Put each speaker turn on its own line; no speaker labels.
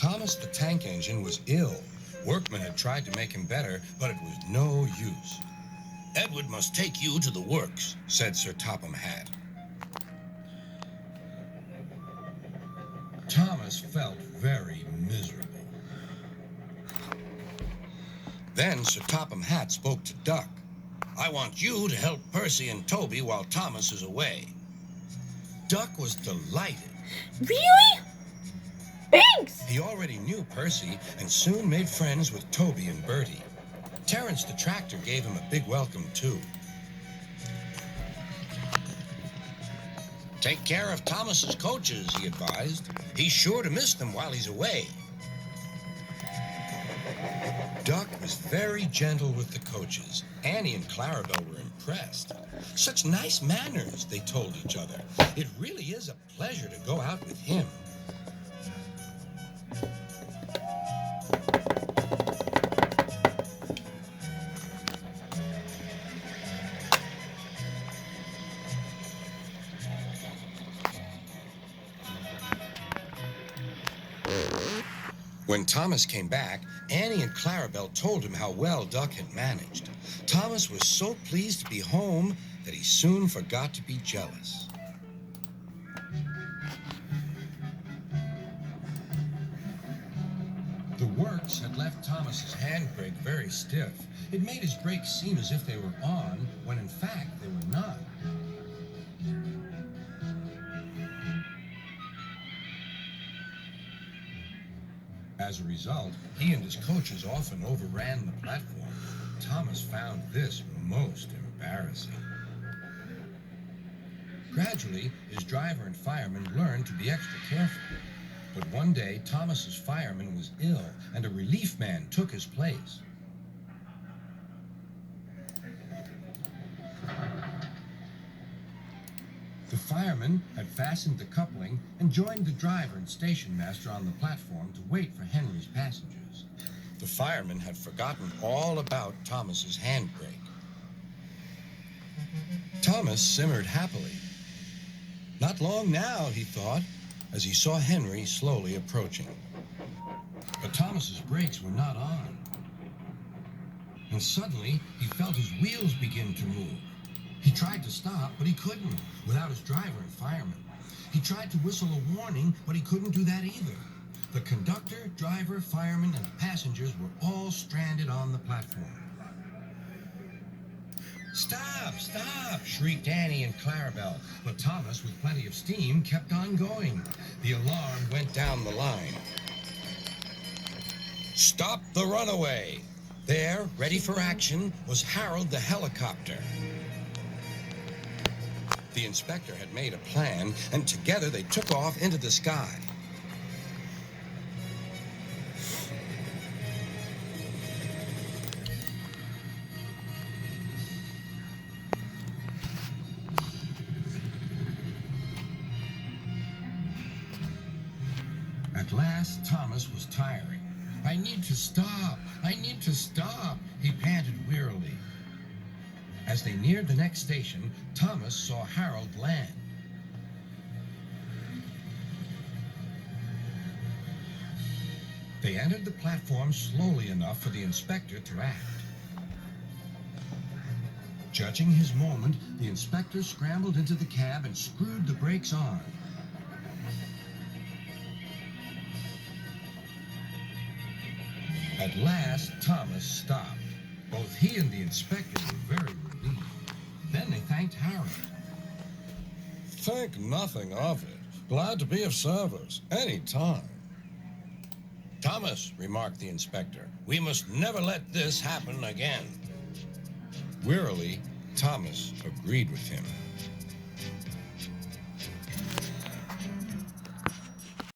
Thomas the tank engine was ill. Workmen had tried to make him better, but it was no use.
Edward must take you to the works,
said Sir Topham Hatt. Thomas felt very miserable. Then Sir Topham Hatt spoke to Duck.
I want you to help Percy and Toby while Thomas is away.
Duck was delighted.
Really? Thanks!
He already knew Percy and soon made friends with Toby and Bertie. Terence the tractor gave him a big welcome, too.
Take care of Thomas's coaches, he advised. He's sure to miss them while he's away.
Duck was very gentle with the coaches. Annie and Clarabelle were impressed. Such nice manners, they told each other. It really is a pleasure to go out with him. When Thomas came back, Annie and Clarabelle told him how well Duck had managed. Thomas was so pleased to be home that he soon forgot to be jealous. The works had left Thomas's handbrake very stiff. It made his brakes seem as if they were on, when in fact they were not. As a result, he and his coaches often overran the platform. Thomas found this most embarrassing. Gradually, his driver and firemen learned to be extra careful. But one day, Thomas's fireman was ill, and a relief man took his place. The fireman had fastened the coupling and joined the driver and station master on the platform to wait for Henry's passengers. The fireman had forgotten all about Thomas's handbrake. Thomas simmered happily. Not long now, he thought, as he saw Henry slowly approaching. But Thomas's brakes were not on. And suddenly, he felt his wheels begin to move. He tried to stop, but he couldn't, without his driver and fireman. He tried to whistle a warning, but he couldn't do that either. The conductor, driver, fireman, and the passengers were all stranded on the platform. "Stop! Stop!" shrieked Annie and Clarabelle. But Thomas, with plenty of steam, kept on going. The alarm went down the line. "Stop the Runaway!" There, ready for action, was Harold the helicopter. The inspector had made a plan, and together they took off into the sky. At last, Thomas was tiring. "I need to stop! I need to stop!" he panted wearily. As they neared the next station, Thomas saw Harold land. They entered the platform slowly enough for the inspector to act. Judging his moment, the inspector scrambled into the cab and screwed the brakes on. At last, Thomas stopped. Both he and the inspector were very relieved. Then they thanked Harold.
"Think nothing of it. Glad to be of service, any time."
"Thomas," remarked the inspector, "we must never let this happen again."
Wearily, Thomas agreed with him.